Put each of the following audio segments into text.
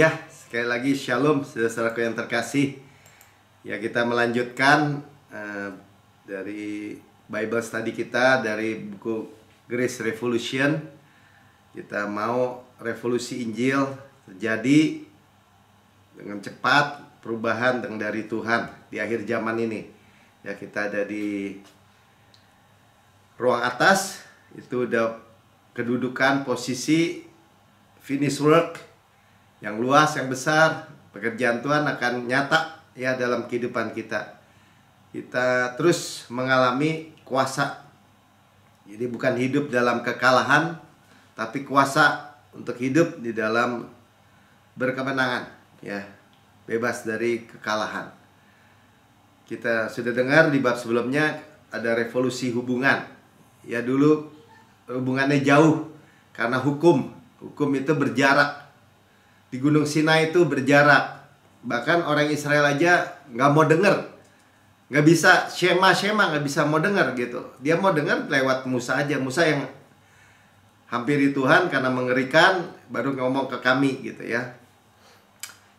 Ya, sekali lagi Shalom saudara-saudaraku yang terkasih. Ya, kita melanjutkan dari Bible study kita dari buku Grace Revolution. Kita mau revolusi Injil terjadi dengan cepat, perubahan dari Tuhan di akhir zaman ini. Ya, kita ada di ruang atas, itu udah kedudukan posisi finish work yang luas, yang besar. Pekerjaan Tuhan akan nyata ya dalam kehidupan kita. Kita terus mengalami kuasa. Jadi bukan hidup dalam kekalahan, tapi kuasa untuk hidup di dalam berkemenangan, ya, bebas dari kekalahan. Kita sudah dengar di bab sebelumnya ada revolusi hubungan. Ya, dulu hubungannya jauh karena hukum itu berjarak. Di Gunung Sinai itu berjarak. Bahkan orang Israel aja nggak mau dengar, nggak bisa shema, nggak bisa mau dengar gitu. Dia mau dengar lewat Musa aja. Musa yang hampiri Tuhan karena mengerikan, baru ngomong ke kami gitu ya.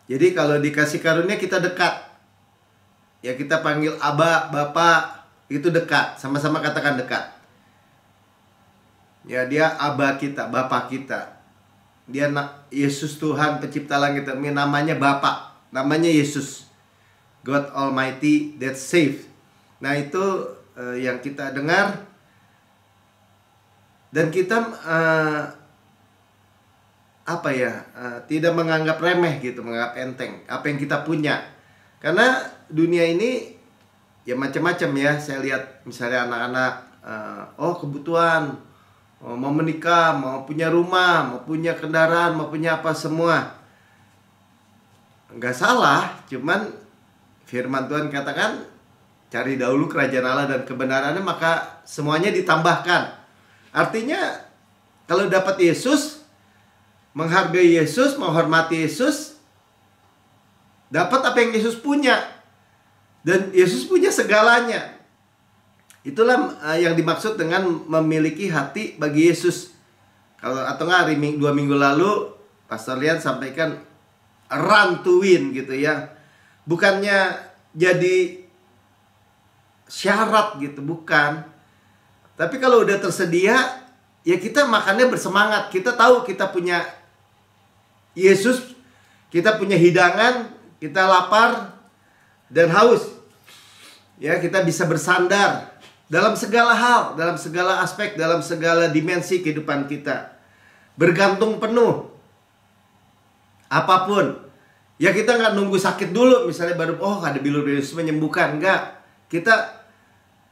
Jadi kalau dikasih karunia kita dekat. Ya, kita panggil Aba, Bapak, itu dekat. Sama-sama katakan dekat. Ya, dia Aba kita, Bapak kita. Dia Yesus Tuhan pencipta langit dan bumi, namanya Bapa, namanya Yesus, God Almighty that save. Nah, itu yang kita dengar. Dan kita tidak menganggap remeh gitu, menganggap enteng apa yang kita punya. Karena dunia ini ya macam-macam ya. Saya lihat misalnya anak-anak kebutuhan, mau menikah, mau punya rumah, mau punya kendaraan, mau punya apa semua. Nggak salah, cuman firman Tuhan katakan, cari dahulu kerajaan Allah dan kebenarannya, maka semuanya ditambahkan. Artinya, kalau dapat Yesus, menghargai Yesus, menghormati Yesus, dapat apa yang Yesus punya. Dan Yesus punya segalanya. Itulah yang dimaksud dengan memiliki hati bagi Yesus. Atau nggak, 2 minggu lalu Pastor Lian sampaikan run to win gitu ya. Bukannya jadi syarat gitu, bukan. Tapi kalau udah tersedia, ya kita makannya bersemangat. Kita tahu kita punya Yesus, kita punya hidangan, kita lapar dan haus. Ya, kita bisa bersandar dalam segala hal, dalam segala aspek, dalam segala dimensi kehidupan kita. Bergantung penuh. Apapun. Ya, kita nggak nunggu sakit dulu. Misalnya baru, ada bilur Yesus menyembuhkan. Enggak. Kita,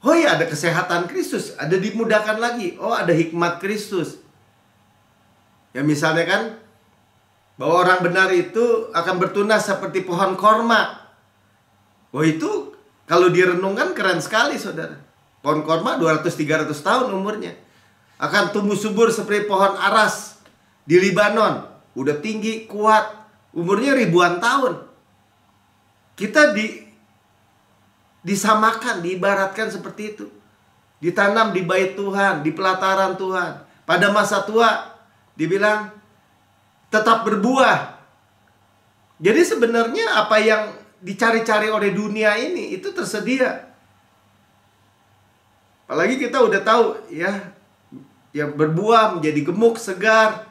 ada kesehatan Kristus. Ada dimudahkan lagi. Ada hikmat Kristus. Ya, misalnya kan, bahwa orang benar itu akan bertunas seperti pohon korma. Itu kalau direnungkan keren sekali, saudara. Pohon korma 200-300 tahun umurnya. Akan tumbuh subur seperti pohon aras di Libanon. Udah tinggi, kuat. Umurnya ribuan tahun. Kita disamakan, diibaratkan seperti itu. Ditanam di bait Tuhan, di pelataran Tuhan. Pada masa tua, dibilang tetap berbuah. Jadi sebenarnya apa yang dicari-cari oleh dunia ini, itu tersedia. Apalagi kita udah tahu ya berbuah menjadi gemuk, segar.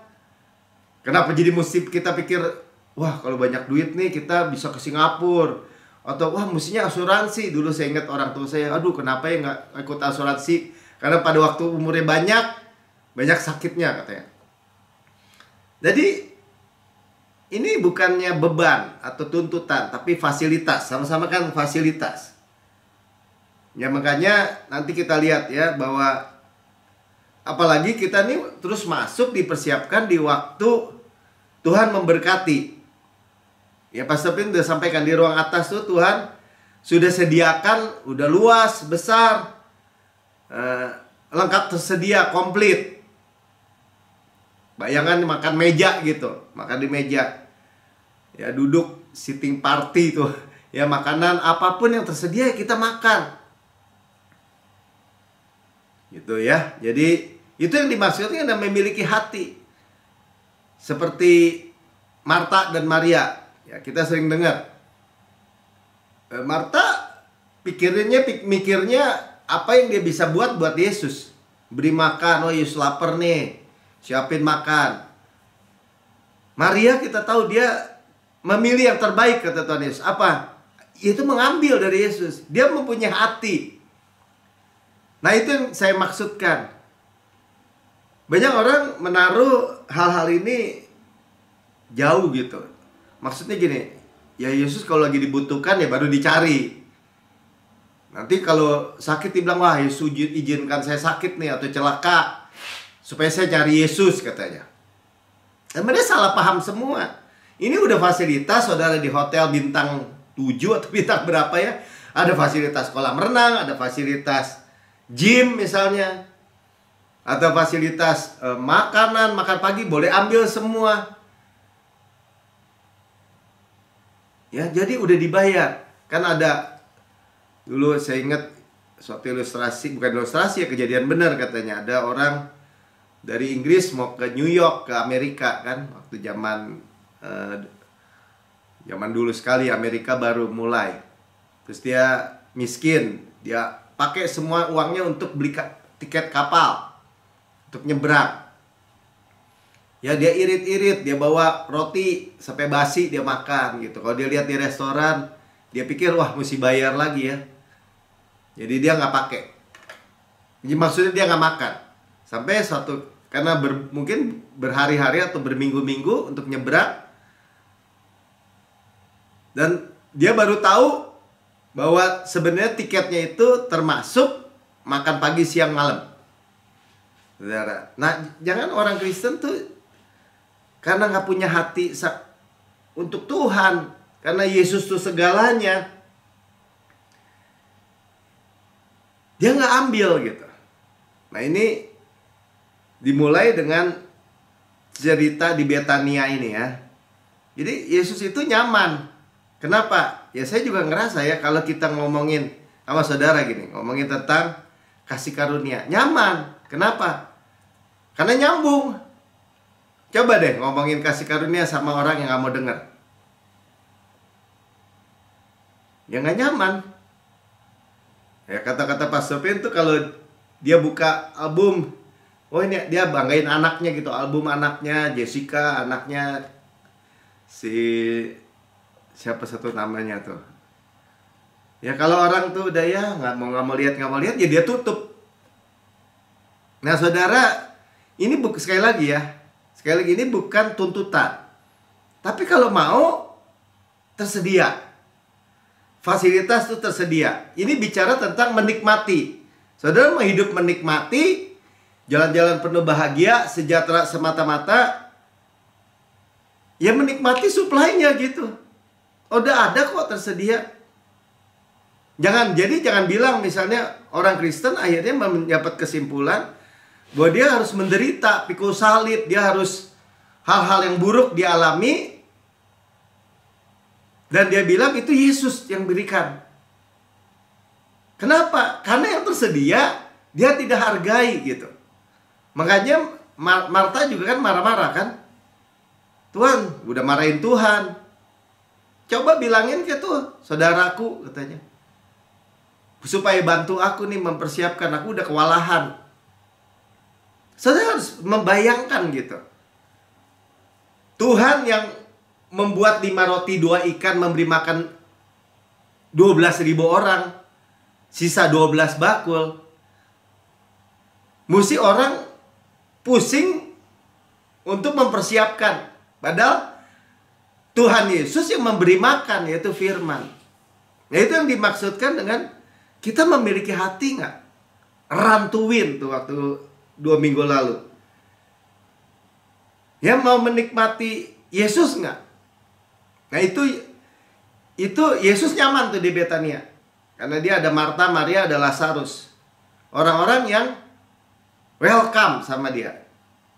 Kenapa jadi mesti kita pikir, kalau banyak duit nih kita bisa ke Singapura, atau mestinya asuransi. Dulu saya ingat orang tua saya, kenapa ya nggak ikut asuransi? Karena pada waktu umurnya banyak sakitnya katanya. Jadi ini bukannya beban atau tuntutan, tapi fasilitas. Sama-sama kan fasilitas. Ya, makanya nanti kita lihat ya bahwa apalagi kita nih terus masuk, dipersiapkan di waktu Tuhan memberkati. Ya, Pastor Pin udah sampaikan di ruang atas tuh, Tuhan sudah sediakan, udah luas, besar, lengkap, tersedia, komplit. Bayangan makan meja gitu, makan di meja. Ya, duduk sitting party tuh. Ya, makanan apapun yang tersedia kita makan. Gitu ya. Jadi itu yang dimaksudkan dengan memiliki hati. Seperti Marta dan Maria. Ya, kita sering dengar. Marta mikirnya apa yang dia bisa buat Yesus. Beri makan, oh Yesus lapar nih, siapin makan. Maria kita tahu dia memilih yang terbaik, kata Tuhan Yesus. Apa? Itu mengambil dari Yesus. Dia mempunyai hati. Nah, itu yang saya maksudkan. Banyak orang menaruh hal-hal ini jauh gitu. Maksudnya gini, ya Yesus kalau lagi dibutuhkan ya baru dicari. Nanti kalau sakit dibilang, wah Yesus izinkan saya sakit nih atau celaka supaya saya cari Yesus, katanya. Mereka salah paham semua. Ini udah fasilitas, saudara, di hotel bintang 7 atau bintang berapa ya. Ada fasilitas kolam renang, ada fasilitas gym misalnya, atau fasilitas makan pagi, boleh ambil semua. Ya, jadi udah dibayar. Kan ada, dulu saya ingat suatu ilustrasi, bukan ilustrasi ya, kejadian benar katanya. Ada orang dari Inggris mau ke New York, ke Amerika kan. Waktu zaman dulu sekali, Amerika baru mulai. Terus dia miskin, dia pakai semua uangnya untuk beli tiket kapal, untuk nyebrang. Ya, dia irit-irit, dia bawa roti sampai basi dia makan gitu. Kalau dia lihat di restoran, dia pikir wah mesti bayar lagi ya. Jadi dia nggak pakai. Jadi maksudnya dia nggak makan. Sampai karena mungkin berhari-hari atau berminggu-minggu untuk nyebrang. Dan dia baru tahu bahwa sebenarnya tiketnya itu termasuk makan pagi, siang, malam. Saudara. Nah, jangan orang Kristen tuh karena nggak punya hati untuk Tuhan, karena Yesus tuh segalanya, dia nggak ambil gitu. Nah, ini dimulai dengan cerita di Betania ini ya. Jadi Yesus itu nyaman. Kenapa? Ya saya juga ngerasa ya, kalau kita ngomongin sama saudara gini, ngomongin tentang kasih karunia, nyaman. Kenapa? Karena nyambung. Coba deh ngomongin kasih karunia sama orang yang gak mau denger. Ya gak nyaman. Ya kata-kata Pastor Pin tuh kalau dia buka album, oh ini dia banggain anaknya gitu, album anaknya Jessica, anaknya siapa satu namanya tuh. Ya kalau orang tuh udah ya nggak mau lihat ya dia tutup. Nah saudara, ini sekali lagi ya. Sekali lagi, ini bukan tuntutan. Tapi kalau mau, tersedia. Fasilitas itu tersedia. Ini bicara tentang menikmati. Saudara mau hidup menikmati, jalan-jalan penuh bahagia, sejahtera semata-mata, ya menikmati supply-nya gitu. Udah ada kok tersedia. Jangan bilang misalnya orang Kristen akhirnya mendapat kesimpulan bahwa dia harus menderita, pikul salib, dia harus hal-hal yang buruk dialami, dan dia bilang itu Yesus yang berikan. Kenapa? Karena yang tersedia dia tidak hargai gitu. Makanya Marta juga kan marah-marah kan. Tuhan, udah marahin Tuhan. Coba bilangin ke tuh saudaraku, katanya, supaya bantu aku nih mempersiapkan, aku udah kewalahan. Saudara harus membayangkan gitu. Tuhan yang membuat 5 roti 2 ikan memberi makan 12.000 orang, sisa 12 bakul. Mesti orang pusing untuk mempersiapkan. Padahal Tuhan Yesus yang memberi makan, yaitu firman. Nah itu yang dimaksudkan dengan kita memiliki hati nggak? Rantuin tuh waktu 2 minggu lalu. Ya mau menikmati Yesus nggak? Nah itu Yesus nyaman tuh di Betania. Karena dia ada Marta, Maria, ada Lazarus. Orang-orang yang welcome sama dia.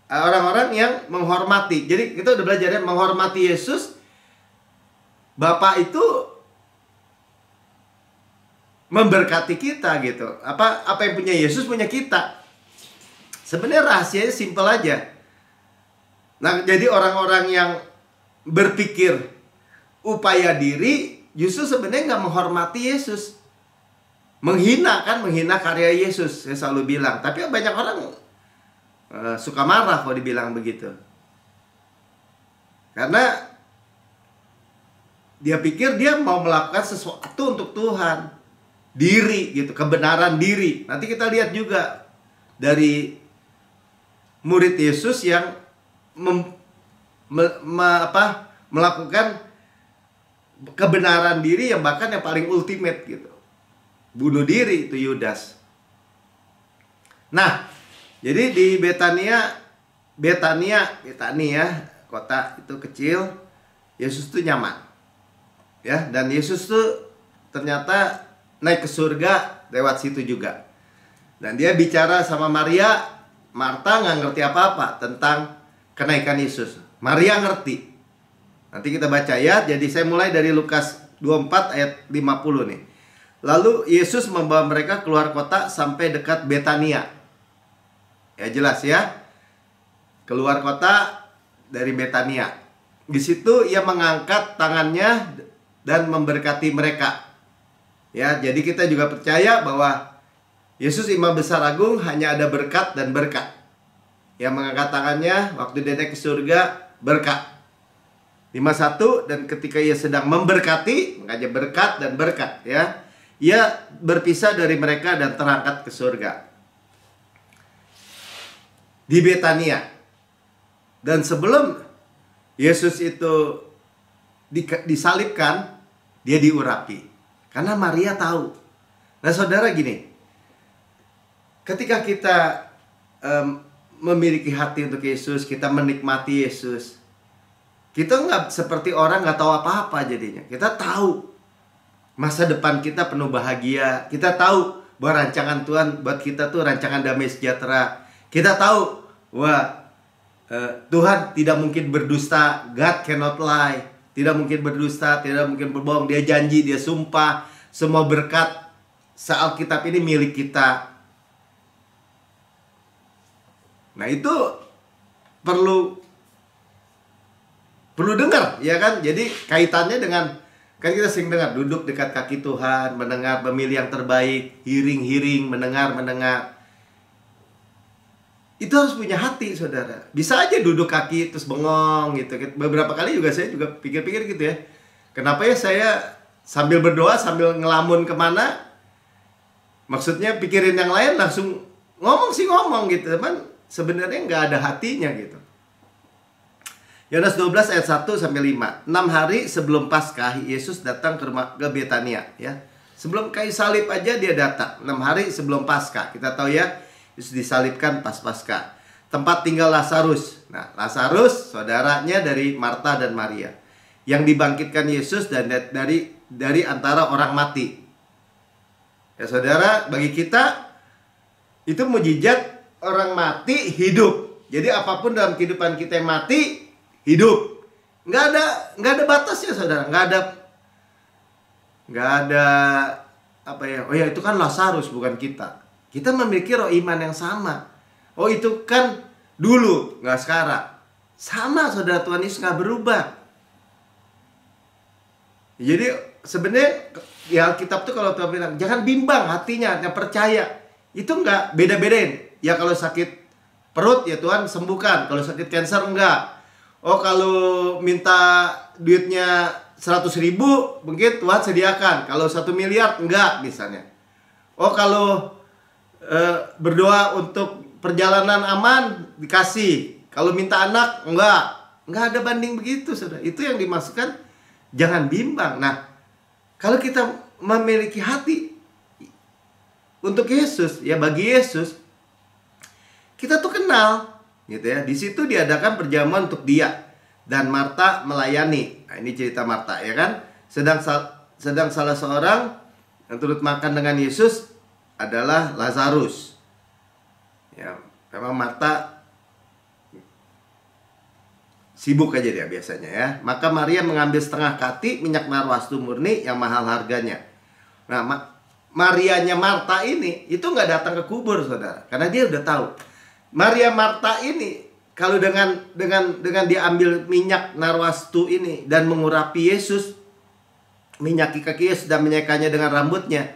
Orang-orang yang menghormati. Jadi kita udah belajar ya, menghormati Yesus. Bapak itu memberkati kita gitu. Apa yang punya Yesus punya kita. Sebenarnya rahasianya simpel aja. Nah, jadi orang-orang yang berpikir upaya diri, justru sebenarnya nggak menghormati Yesus. Menghina karya Yesus, saya selalu bilang. Tapi banyak orang suka marah kalau dibilang begitu. Karena dia pikir dia mau melakukan sesuatu untuk Tuhan. Diri gitu, kebenaran diri. Nanti kita lihat juga dari murid Yesus yang melakukan kebenaran diri yang bahkan yang paling ultimate gitu. Bunuh diri itu Yudas. Nah, jadi di Betania, kota itu kecil, Yesus tuh nyaman. Ya, dan Yesus tuh ternyata naik ke surga lewat situ juga. Dan dia bicara sama Maria. Marta nggak ngerti apa-apa tentang kenaikan Yesus. Maria ngerti. Nanti kita baca ya. Jadi saya mulai dari Lukas 24 ayat 50 nih. Lalu Yesus membawa mereka keluar kota sampai dekat Betania. Ya jelas ya. Keluar kota dari Betania. Di situ ia mengangkat tangannya dan memberkati mereka. Ya, jadi kita juga percaya bahwa Yesus Imam Besar Agung hanya ada berkat dan berkat. Yang mengangkat tangannya waktu dia naik ke surga, berkat. 51, dan ketika ia sedang memberkati, makanya berkat dan berkat ya. Ia berpisah dari mereka dan terangkat ke surga. Di Betania. Dan sebelum Yesus itu disalibkan, dia diurapi. Karena Maria tahu. Nah saudara gini, ketika kita memiliki hati untuk Yesus, kita menikmati Yesus, kita nggak seperti orang nggak tahu apa-apa jadinya. Kita tahu masa depan kita penuh bahagia. Kita tahu bahwa rancangan Tuhan buat kita tuh rancangan damai sejahtera. Kita tahu bahwa Tuhan tidak mungkin berdusta. God cannot lie. Tidak mungkin berdusta, tidak mungkin berbohong. Dia janji, dia sumpah. Semua berkat se-Alkitab ini milik kita. Nah itu perlu dengar, ya kan? Jadi kaitannya dengan, kan kita sering dengar, duduk dekat kaki Tuhan, mendengar, memilih yang terbaik, hearing, mendengar. Itu harus punya hati, saudara. Bisa aja duduk kaki terus bengong gitu. Beberapa kali juga saya juga pikir-pikir gitu ya. Kenapa ya saya sambil berdoa, sambil ngelamun kemana, maksudnya pikirin yang lain, langsung ngomong gitu. Teman, sebenarnya nggak ada hatinya gitu. Yohanes 12 ayat 1-5. 6 hari sebelum Paskah, Yesus datang ke Betania ya. Sebelum kayu salib aja dia datang. 6 hari sebelum Paskah. Kita tahu ya, Yesus disalibkan pas Paskah. Tempat tinggal Lazarus. Nah, Lazarus saudaranya dari Marta dan Maria, yang dibangkitkan Yesus dan dari antara orang mati. Ya saudara, bagi kita itu mujizat, orang mati hidup. Jadi apapun dalam kehidupan kita yang mati, hidup. Nggak ada batasnya, saudara. Nggak ada apa ya? Oh ya, itu kan Lazarus, bukan kita. Kita memiliki roh iman yang sama. Oh itu kan dulu, nggak sekarang. Sama, saudara. Tuhan Yesus nggak berubah. Jadi sebenarnya di Alkitab tuh kalau Tuhan bilang jangan bimbang hatinya, yang percaya. Itu nggak beda-bedain. Ya kalau sakit perut ya Tuhan sembuhkan. Kalau sakit kanker enggak. Oh kalau minta duitnya 100.000 mungkin Tuhan sediakan. Kalau 1 miliar enggak misalnya. Oh kalau berdoa untuk perjalanan aman dikasih. Kalau minta anak enggak ada banding begitu, saudara. Itu yang dimaksudkan jangan bimbang. Nah, kalau kita memiliki hati untuk Yesus, ya bagi Yesus, kita tuh kenal gitu ya. Di situ diadakan perjamuan untuk dia dan Marta melayani. Nah, ini cerita Marta ya kan. Sedang salah seorang yang turut makan dengan Yesus adalah Lazarus. Ya, memang Marta sibuk aja dia biasanya ya. Maka Maria mengambil setengah kati minyak narwastu murni yang mahal harganya. Nah, Marianya Marta ini itu nggak datang ke kubur, saudara, karena dia udah tahu. Maria Marta ini kalau dengan diambil minyak narwastu ini dan mengurapi Yesus, minyaki kaki Yesus dan menyekanya dengan rambutnya,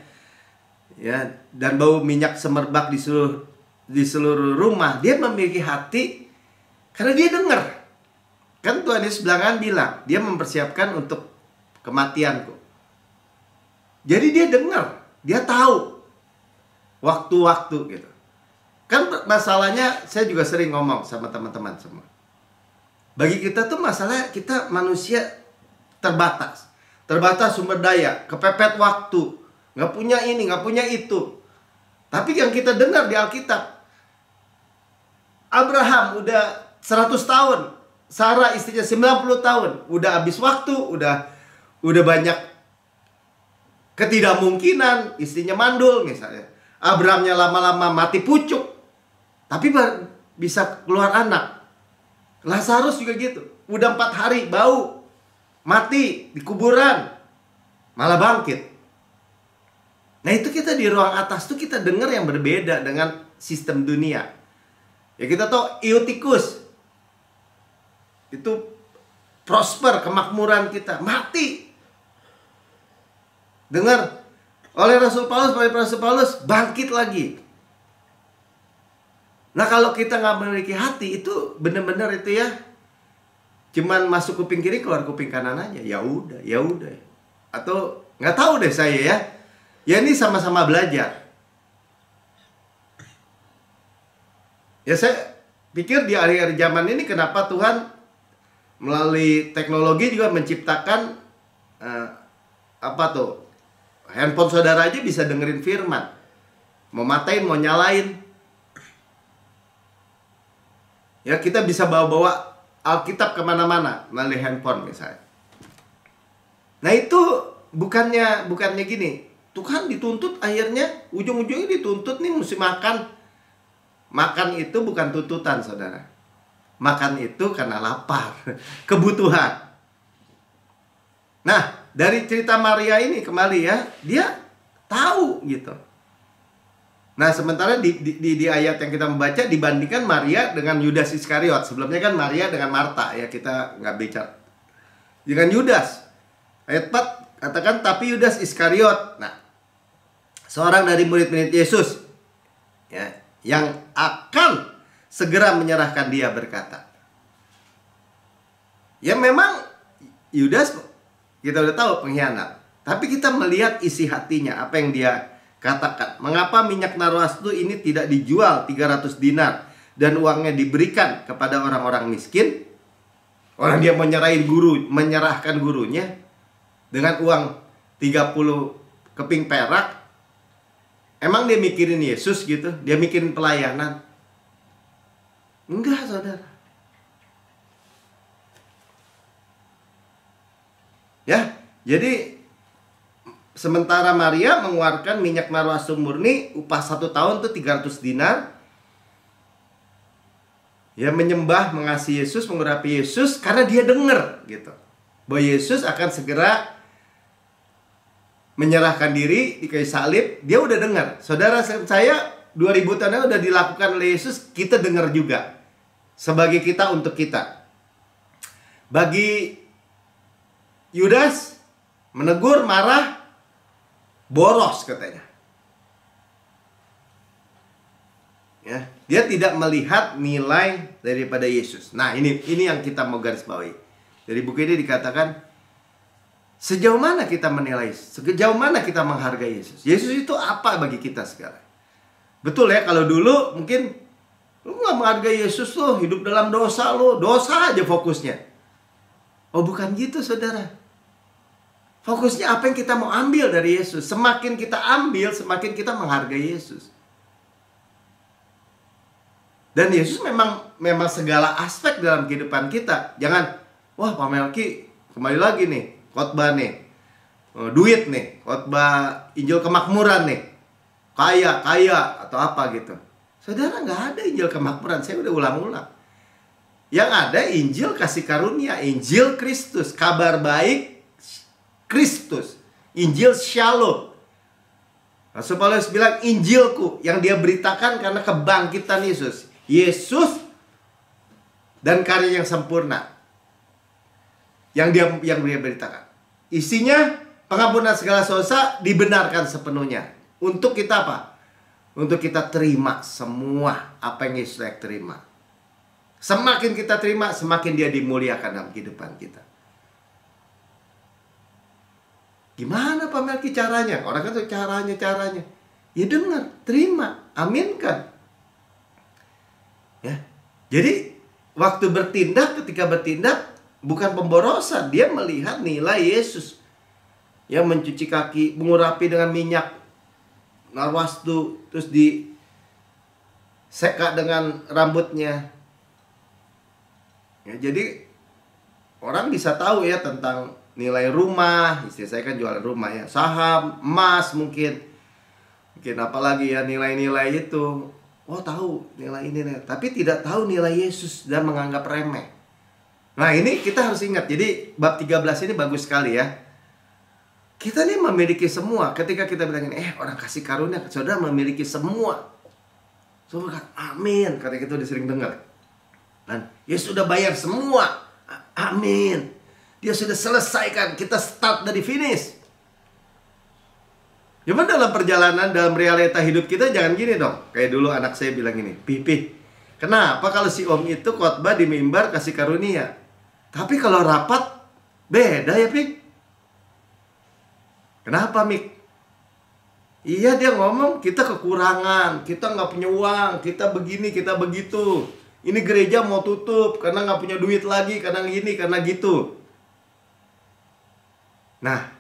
ya, dan bau minyak semerbak di seluruh rumah, dia memiliki hati karena dia dengar. Kan Tuhan Yesus belakangan bilang, dia mempersiapkan untuk kematianku. Jadi dia dengar, dia tahu waktu-waktu gitu. Kan masalahnya, saya juga sering ngomong sama teman-teman semua. Bagi kita tuh masalah, kita manusia terbatas. Terbatas sumber daya, kepepet waktu, nggak punya ini, nggak punya itu. Tapi yang kita dengar di Alkitab, Abraham udah 100 tahun, Sarah istrinya 90 tahun, udah habis waktu, udah banyak ketidakmungkinan, istrinya mandul misalnya. Abrahamnya lama-lama mati pucuk, tapi bisa keluar anak. Lazarus juga gitu, udah 4 hari bau, mati di kuburan, malah bangkit. Nah itu kita di ruang atas tuh kita dengar yang berbeda dengan sistem dunia. Ya kita tahu Eutikus itu prosper, kemakmuran kita, mati. Dengar oleh Rasul Paulus bangkit lagi. Nah kalau kita nggak memiliki hati, itu benar-benar itu ya, cuman masuk kuping kiri keluar kuping kanan aja. Ya udah. Atau nggak tahu deh saya ya. Ya ini sama-sama belajar. Ya saya pikir di akhir zaman ini kenapa Tuhan melalui teknologi juga menciptakan handphone saudara aja bisa dengerin firman. Mau matain, mau nyalain. Ya kita bisa bawa-bawa Alkitab kemana-mana melalui handphone misalnya. Nah itu bukannya gini. Tuhan dituntut akhirnya, ujung-ujungnya dituntut nih mesti makan. Makan itu bukan tuntutan saudara. Makan itu karena lapar, kebutuhan. Nah dari cerita Maria ini kembali ya, dia tahu gitu. Nah sementara di ayat yang kita membaca dibandingkan Maria dengan Yudas Iskariot. Sebelumnya kan Maria dengan Marta ya, kita nggak bicara. Dengan Yudas, ayat 4 katakan tapi Yudas Iskariot, nah seorang dari murid-murid Yesus ya, yang akan segera menyerahkan dia berkata. Ya memang Yudas kita udah tahu pengkhianat, tapi kita melihat isi hatinya, apa yang dia katakan. Mengapa minyak narwastu ini tidak dijual 300 dinar dan uangnya diberikan kepada orang-orang miskin? Orang dia menyerahkan gurunya dengan uang 30 keping perak. Emang dia mikirin Yesus gitu? Dia mikirin pelayanan? Enggak saudara. Ya, jadi sementara Maria mengeluarkan minyak narwastu murni, upah 1 tahun tuh 300 dinar. Ya menyembah, mengasihi Yesus, mengurapi Yesus karena dia dengar gitu, bahwa Yesus akan segera menyerahkan diri di kayu salib. Dia udah dengar. Saudara saya 2000 tahun udah dilakukan oleh Yesus, kita dengar juga. Sebagai kita untuk kita. Bagi Yudas menegur, marah, boros katanya. Ya, dia tidak melihat nilai daripada Yesus. Nah, ini yang kita mau garis bawahi. Dari buku ini dikatakan sejauh mana kita menilai, sejauh mana kita menghargai Yesus. Yesus itu apa bagi kita sekarang? Betul ya, kalau dulu mungkin lu gak menghargai Yesus tuh, hidup dalam dosa lu, dosa aja fokusnya. Oh bukan gitu saudara. Fokusnya apa yang kita mau ambil dari Yesus. Semakin kita ambil, semakin kita menghargai Yesus. Dan Yesus memang segala aspek dalam kehidupan kita. Jangan, wah Pak Melki kembali lagi nih, khotbah nih, duit nih, khotbah Injil kemakmuran nih, kaya atau apa gitu. Saudara, nggak ada Injil kemakmuran. Saya udah ulang-ulang. Yang ada Injil kasih karunia, Injil Kristus, kabar baik Kristus, Injil Shalom. Rasul Paulus bilang Injilku yang dia beritakan karena kebangkitan Yesus. Yesus dan karya yang sempurna yang dia beritakan. Isinya pengampunan segala dosa dibenarkan sepenuhnya. Untuk kita apa? Untuk kita terima semua apa yang Yesus terima. Semakin kita terima, semakin dia dimuliakan dalam kehidupan kita. Gimana Pak Melki caranya? Orang kan tuh caranya. Ya dengar, terima, aminkan. Ya. Jadi waktu ketika bertindak bukan pemborosan, dia melihat nilai Yesus. Ya, mencuci kaki, mengurapi dengan minyak narwastu, terus diseka dengan rambutnya. Ya, jadi orang bisa tahu ya tentang nilai rumah. Istri saya kan jualan rumah ya, saham, emas mungkin apalagi ya nilai-nilai itu. Oh tahu nilai ini, tapi tidak tahu nilai Yesus dan menganggap remeh. Nah ini kita harus ingat. Jadi bab 13 ini bagus sekali ya. Kita nih memiliki semua. Ketika kita bilang ini, orang kasih karunia, saudara memiliki semua. Saudara amin. Karena kita udah sering dengar. Dan Yesus sudah bayar semua. Amin. Dia sudah selesaikan. Kita start dari finish. Cuma dalam perjalanan, dalam realita hidup kita jangan gini dong. Kayak dulu anak saya bilang gini, Pipi, kenapa kalau si om itu khotbah di mimbar kasih karunia, tapi kalau rapat beda ya Pi? Kenapa Mik? Iya dia ngomong kita kekurangan, kita nggak punya uang, kita begini, kita begitu. Ini gereja mau tutup karena nggak punya duit lagi, karena gini, karena gitu. Nah,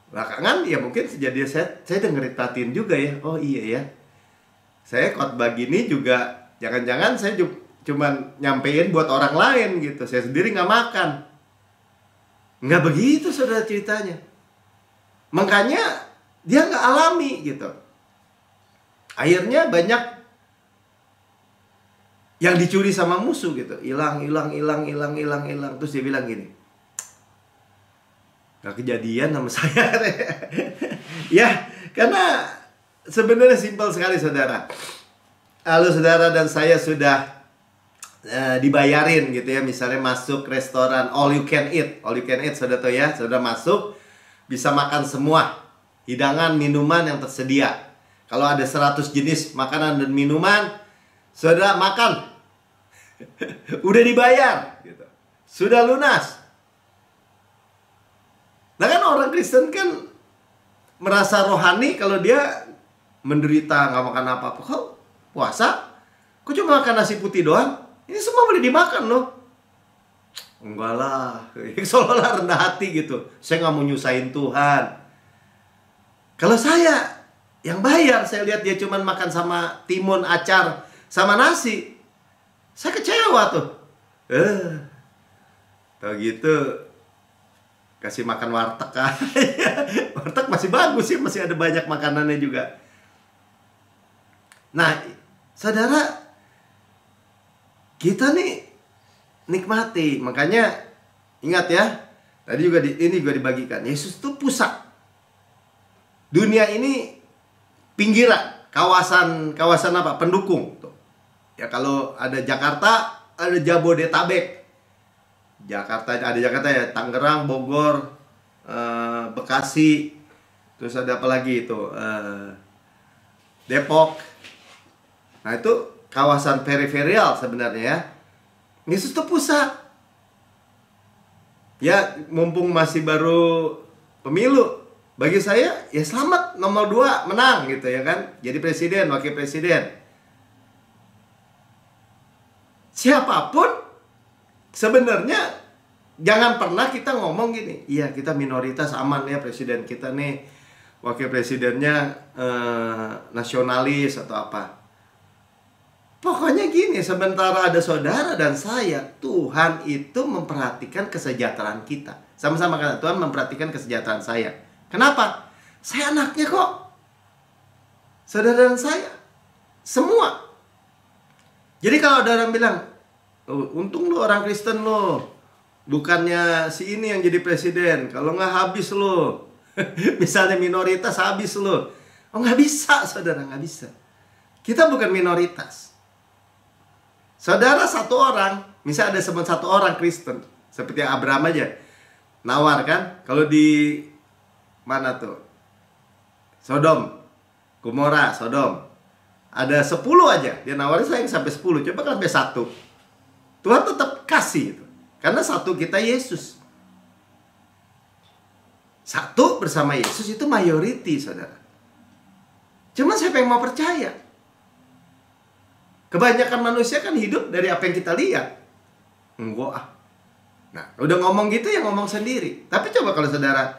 belakangan ya mungkin jadi saya dengerin Tatin juga ya. Oh iya ya, saya khotbah gini juga jangan-jangan saya cuman nyampein buat orang lain gitu. Saya sendiri nggak makan. Nggak begitu saudara ceritanya. Makanya dia nggak alami gitu. Akhirnya banyak yang dicuri sama musuh gitu. Hilang. Terus dia bilang gini, gak kejadian sama saya. Ya, karena sebenarnya simpel sekali saudara. Lalu saudara dan saya sudah dibayarin gitu ya. Misalnya masuk restoran all you can eat saudara tahu ya. Saudara masuk bisa makan semua hidangan minuman yang tersedia. Kalau ada 100 jenis makanan dan minuman, saudara makan. Udah dibayar gitu. Sudah lunas. Nah kan orang Kristen kan merasa rohani kalau dia menderita nggak makan apa-apa. Kok puasa? Kok cuma makan nasi putih doang? Ini semua boleh dimakan loh. Enggak lah, seolah-olah rendah hati gitu. Saya nggak mau nyusahin Tuhan. Kalau saya yang bayar, saya lihat dia cuma makan sama timun, acar, sama nasi, saya kecewa tuh. Tahu gitu. Kasih makan warteg kan. Warteg masih bagus sih, masih ada banyak makanannya juga. Nah, saudara, kita nih nikmati. Makanya ingat ya, tadi juga ini juga dibagikan. Yesus itu pusat. Dunia ini pinggiran, kawasan apa? Pendukung tuh. Ya kalau ada Jakarta, ada Jabodetabek. Jakarta ya, Tangerang, Bogor, Bekasi, terus ada apa lagi itu, Depok. Nah itu kawasan periferial sebenarnya ya. Yesus itu pusat. Ya mumpung masih baru pemilu, bagi saya ya selamat nomor 2 menang gitu ya kan, jadi presiden, wakil presiden. Siapapun sebenarnya jangan pernah kita ngomong gini, iya kita minoritas aman ya presiden kita nih, wakil presidennya nasionalis atau apa. Pokoknya gini, sementara ada saudara dan saya, Tuhan itu memperhatikan kesejahteraan kita. Sama-sama kata Tuhan memperhatikan kesejahteraan saya. Kenapa? Saya anaknya kok. Saudara dan saya, semua. Jadi kalau ada orang bilang, oh, untung lo orang Kristen lo, bukannya si ini yang jadi presiden. Kalau nggak habis lo. Misalnya minoritas habis lo. Oh nggak bisa saudara, nggak bisa. Kita bukan minoritas. Saudara satu orang, misalnya ada satu orang Kristen, seperti Abraham aja, nawar kan? Kalau di mana tuh? Sodom, Gomora, Sodom. Ada 10 aja, dia nawarin saya sampai 10. Coba kalau sampai 1, Tuhan tetap kasih itu. Karena satu kita Yesus. Satu bersama Yesus itu mayoriti, saudara. Cuma siapa yang mau percaya? Kebanyakan manusia kan hidup dari apa yang kita lihat. Enggak ah. Nah, udah ngomong gitu ya ngomong sendiri. Tapi coba kalau saudara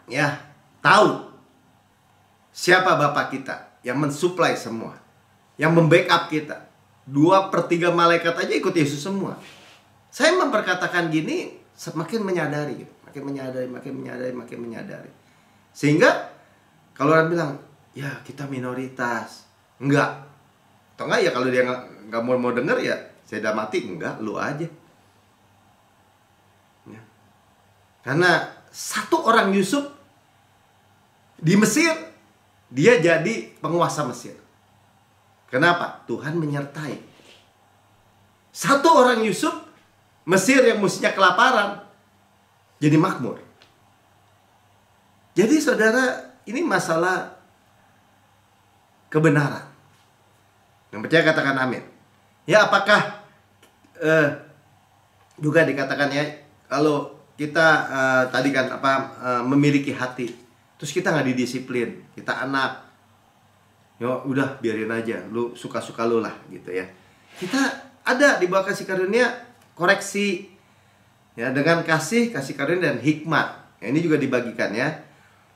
ya tahu siapa Bapak kita yang mensuplai semua, yang membackup kita. 2/3 malaikat aja ikut Yesus semua. Saya memperkatakan gini semakin menyadari, makin menyadari. Sehingga kalau orang bilang, ya kita minoritas, enggak. Atau enggak ya kalau dia nggak mau denger ya saya udah mati, enggak, lu aja. Ya. Karena satu orang Yusuf di Mesir, dia jadi penguasa Mesir. Kenapa? Tuhan menyertai. Satu orang Yusuf, Mesir yang mestinya kelaparan, jadi makmur. Jadi saudara, ini masalah kebenaran. Yang percaya katakan amin. Ya, apakah juga dikatakan ya, kalau kita tadi kan memiliki hati, terus kita nggak didisiplin, kita anak, ya udah biarin aja, lu suka-suka lu lah gitu ya. Kita ada di bawah kasih karunia koreksi ya, dengan kasih karunia dan hikmat. Ya, ini juga dibagikan ya.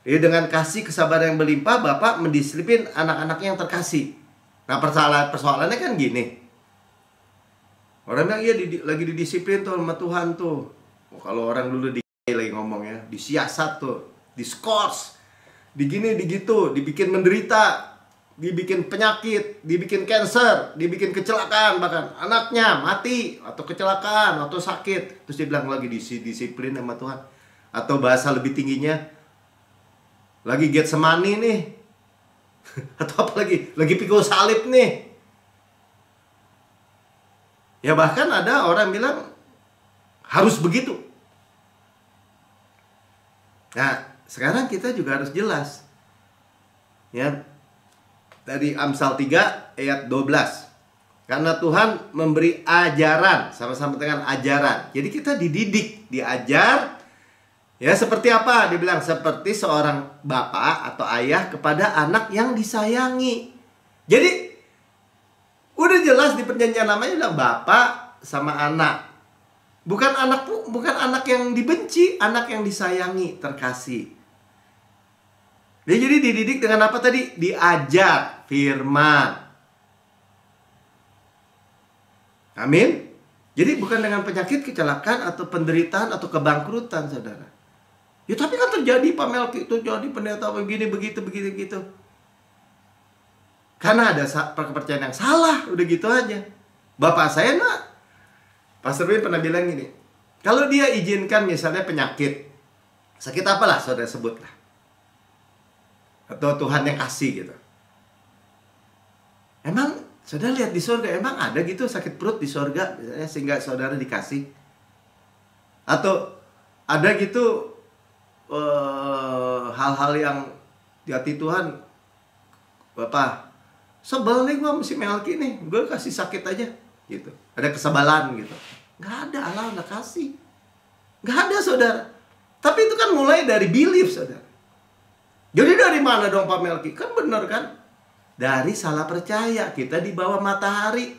Jadi dengan kasih kesabaran yang berlimpah, Bapak mendisiplin anak-anaknya yang terkasih. Nah, persoalannya kan gini. Orang bilang iya lagi didisiplin tuh sama Tuhan tuh. Oh, kalau orang dulu lagi ngomong ya, disiasat tuh, diskors, digini, digitu, dibikin menderita, dibikin penyakit, dibikin cancer, dibikin kecelakaan, bahkan anaknya mati atau kecelakaan atau sakit. Terus dia bilang lagi disiplin sama Tuhan. Atau bahasa lebih tingginya, lagi Getsemani nih. Atau apa lagi pikul salib nih. Ya bahkan ada orang bilang harus begitu. Nah, sekarang kita juga harus jelas. Ya, dari Amsal 3 ayat 12. Karena Tuhan memberi ajaran, sama-sama dengan ajaran. Jadi kita dididik, diajar. Ya, seperti apa? Dibilang seperti seorang bapak atau ayah kepada anak yang disayangi. Jadi udah jelas di perjanjian lama bilang bapak sama anak. Bukan anak yang dibenci, anak yang disayangi, terkasih. Jadi dididik dengan apa tadi? Diajar firman. Amin. Jadi bukan dengan penyakit, kecelakaan, atau penderitaan, atau kebangkrutan, saudara. Ya tapi kan terjadi Pak Melki, itu jadi pendeta begini, begitu. Karena ada kepercayaan yang salah, udah gitu aja. Bapak saya Pastor Win pernah bilang gini, kalau dia izinkan misalnya penyakit, sakit apalah saudara sebutlah, atau Tuhan yang kasih gitu. Emang saudara lihat di surga, emang ada gitu sakit perut di surga misalnya sehingga saudara dikasih? Atau ada gitu hal-hal yang di hati Tuhan, Bapak sebel nih gue mesti Melki nih, gue kasih sakit aja gitu, ada kesebalan gitu. Nggak ada, Allah udah kasih. Nggak ada saudara. Tapi itu kan mulai dari belief saudara. Jadi dari mana dong Pak Melki? Kan bener kan? Dari salah percaya. Kita di bawah matahari.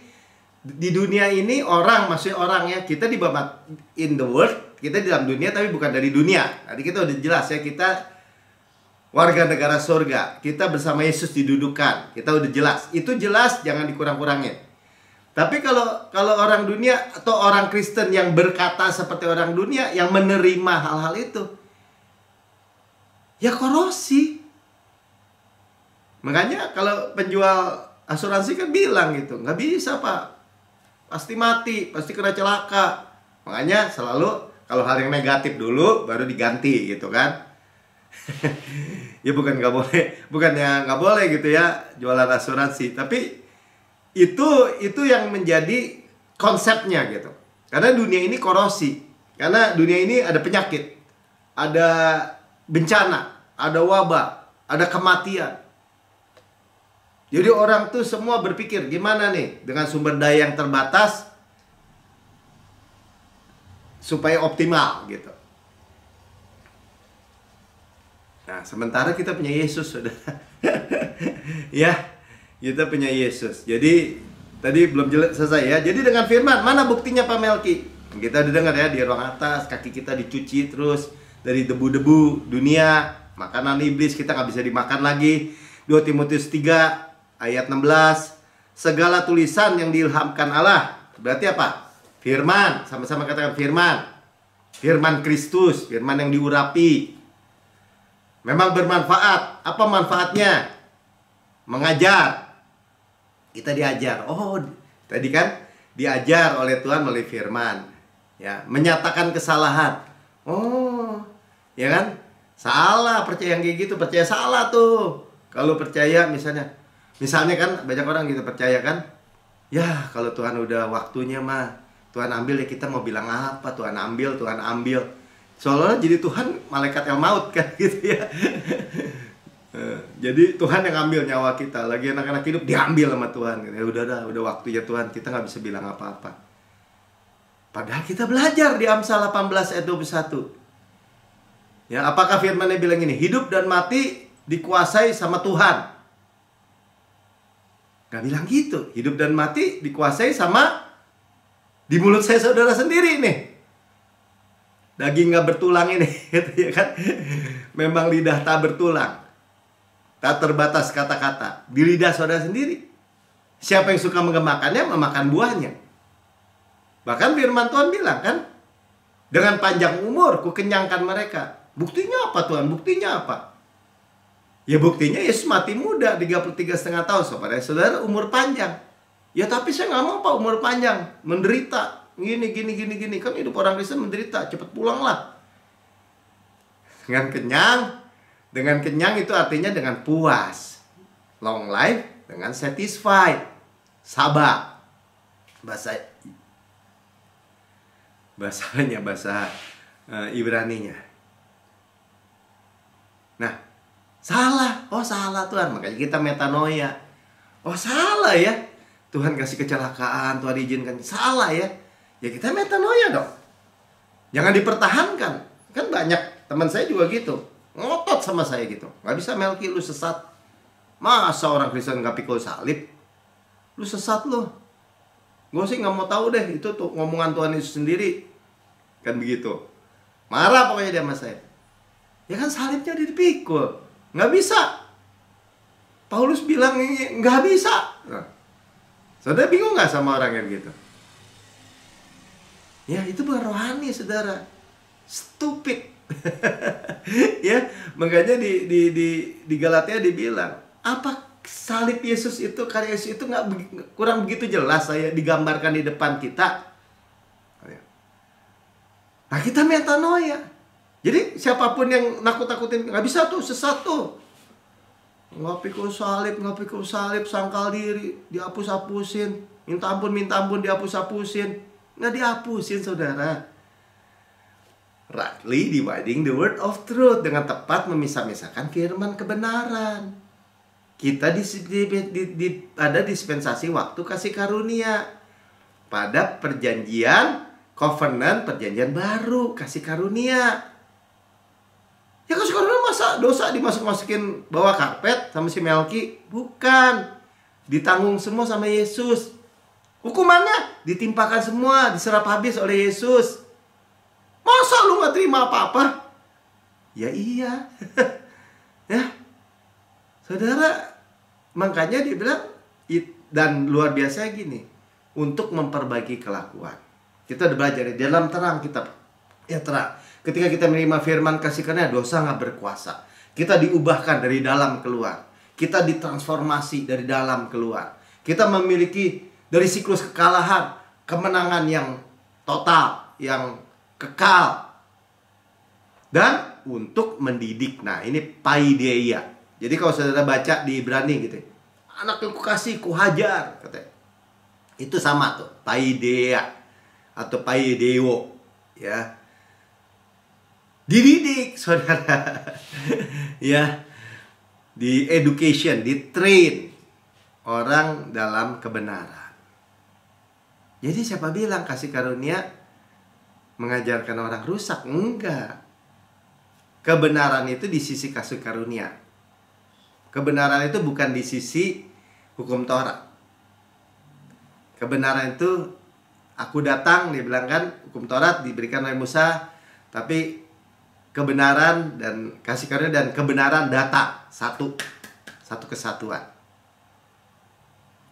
Di dunia ini maksudnya orang ya, kita di bawah, in the world, kita di dalam dunia tapi bukan dari dunia. Tadi kita udah jelas ya, kita warga negara surga, kita bersama Yesus didudukan, kita udah jelas. Itu jelas, jangan dikurang-kurangin. Tapi kalau orang dunia atau orang Kristen yang berkata seperti orang dunia, yang menerima hal-hal itu, ya korosi. Makanya kalau penjual asuransi kan bilang gitu, nggak bisa Pak, pasti mati, pasti kena celaka. Makanya selalu kalau hal yang negatif dulu baru diganti gitu kan. Ya bukannya nggak boleh gitu ya jualan asuransi, tapi Itu yang menjadi konsepnya gitu. Karena dunia ini korosi. Karena dunia ini ada penyakit, ada bencana, ada wabah, ada kematian. Jadi orang tuh semua berpikir gimana nih dengan sumber daya yang terbatas supaya optimal gitu. Nah, sementara kita punya Yesus, saudara. Ya, kita punya Yesus. Jadi tadi belum selesai ya. Jadi dengan firman, mana buktinya Pak Melki? Kita udah dengar ya, di ruang atas kaki kita dicuci terus dari debu-debu dunia, makanan iblis kita nggak bisa dimakan lagi. 2 Timotius 3 ayat 16, segala tulisan yang diilhamkan Allah. Berarti apa? Firman, sama-sama katakan firman. Firman Kristus, firman yang diurapi. Memang bermanfaat. Apa manfaatnya? Mengajar. Kita diajar. Oh, tadi kan diajar oleh Tuhan melalui firman. Ya, menyatakan kesalahan. Oh, ya kan? Salah percaya yang kayak gitu, percaya salah tuh. Kalau percaya misalnya kan banyak orang gitu percaya kan, ya kalau Tuhan udah waktunya mah Tuhan ambil, ya kita mau bilang apa? Tuhan ambil. Soalnya jadi Tuhan malaikat yang maut kan gitu ya. Jadi Tuhan yang ambil nyawa kita, lagi anak-anak hidup diambil sama Tuhan. Ya udah waktunya Tuhan, kita nggak bisa bilang apa-apa. Padahal kita belajar di Amsal 18 ayat 21. Ya, apakah firman-Nya bilang ini? Hidup dan mati dikuasai sama Tuhan. Gak bilang gitu. Hidup dan mati dikuasai sama di mulut saya saudara sendiri nih. Daging gak bertulang ini gitu ya kan. Memang lidah tak bertulang, tak terbatas kata-kata. Di lidah saudara sendiri. Siapa yang suka mengemakannya, memakan buahnya. Bahkan firman Tuhan bilang kan, dengan panjang umur ku kenyangkan mereka. Buktinya apa Tuhan? Buktinya apa? Ya buktinya Yesus mati muda, 33,5 tahun. Saudara umur panjang. Ya tapi saya nggak mau Pak umur panjang, menderita. Gini. Kan hidup orang Kristen menderita, cepat pulanglah. Dengan kenyang itu artinya dengan puas. Long life dengan satisfied. Sabar. Bahasa Ibraninya. Nah, salah. Oh salah Tuhan. Makanya kita metanoia. Oh salah ya, Tuhan kasih kecelakaan, Tuhan izinkan. Salah ya. Ya kita metanoia dong. Jangan dipertahankan. Kan banyak teman saya juga gitu, ngotot sama saya gitu. Gak bisa Melki, lu sesat. Masa orang Kristen gak pikul salib? Lu sesat lu. Gue sih gak mau tahu deh. Itu tuh ngomongan Tuhan Yesus sendiri. Kan begitu. Marah pokoknya dia sama saya. Ya kan salibnya dipikul. Nggak bisa. Paulus bilang nggak bisa. Nah, saudara bingung nggak sama orang yang gitu? Ya itu bukan rohani saudara. Stupid. Ya, makanya di Galatia dibilang, apa salib Yesus itu, karya Yesus itu kurang begitu jelas saya digambarkan di depan kita. Nah kita metanoia. Jadi siapapun yang nakut-nakutin, nggak bisa tuh, sesat tuh. Nggak pikul salib, sangkal diri, dihapus-hapusin. Minta ampun, dihapus-hapusin. Nggak dihapusin saudara. Rightly dividing the word of truth. Dengan tepat memisah-misahkan firman kebenaran. Kita ada dispensasi waktu kasih karunia. Pada perjanjian covenant, perjanjian baru, kasih karunia. Ya kasih karunia masa dosa dimasuk-masukin bawah karpet sama si Melki? Bukan. Ditanggung semua sama Yesus. Hukumannya ditimpakan semua, diserap habis oleh Yesus. Masa lu gak terima apa-apa? Ya iya. Ya. Saudara, makanya dia bilang, dan luar biasa gini, untuk memperbaiki kelakuan. Kita udah belajar di dalam terang kita. Ya terang. Ketika kita menerima firman kasih karunia, dosa gak berkuasa. Kita diubahkan dari dalam keluar. Kita ditransformasi dari dalam keluar. Kita memiliki dari siklus kekalahan, kemenangan yang total, yang kekal. Dan untuk mendidik. Nah ini paideia. Jadi kalau saudara baca di Ibrani gitu, anak yang kukasih, kuhajar, katanya. Itu sama tuh, paideia atau paideo, ya. Dididik, saudara. Ya, di education, di train orang dalam kebenaran. Jadi siapa bilang kasih karunia mengajarkan orang rusak? Enggak. Kebenaran itu di sisi kasih karunia. Kebenaran itu bukan di sisi hukum Taurat. Kebenaran itu, aku datang, dia bilang kan, hukum Taurat diberikan oleh Musa, tapi kebenaran dan kasih karunia dan kebenaran datang satu kesatuan.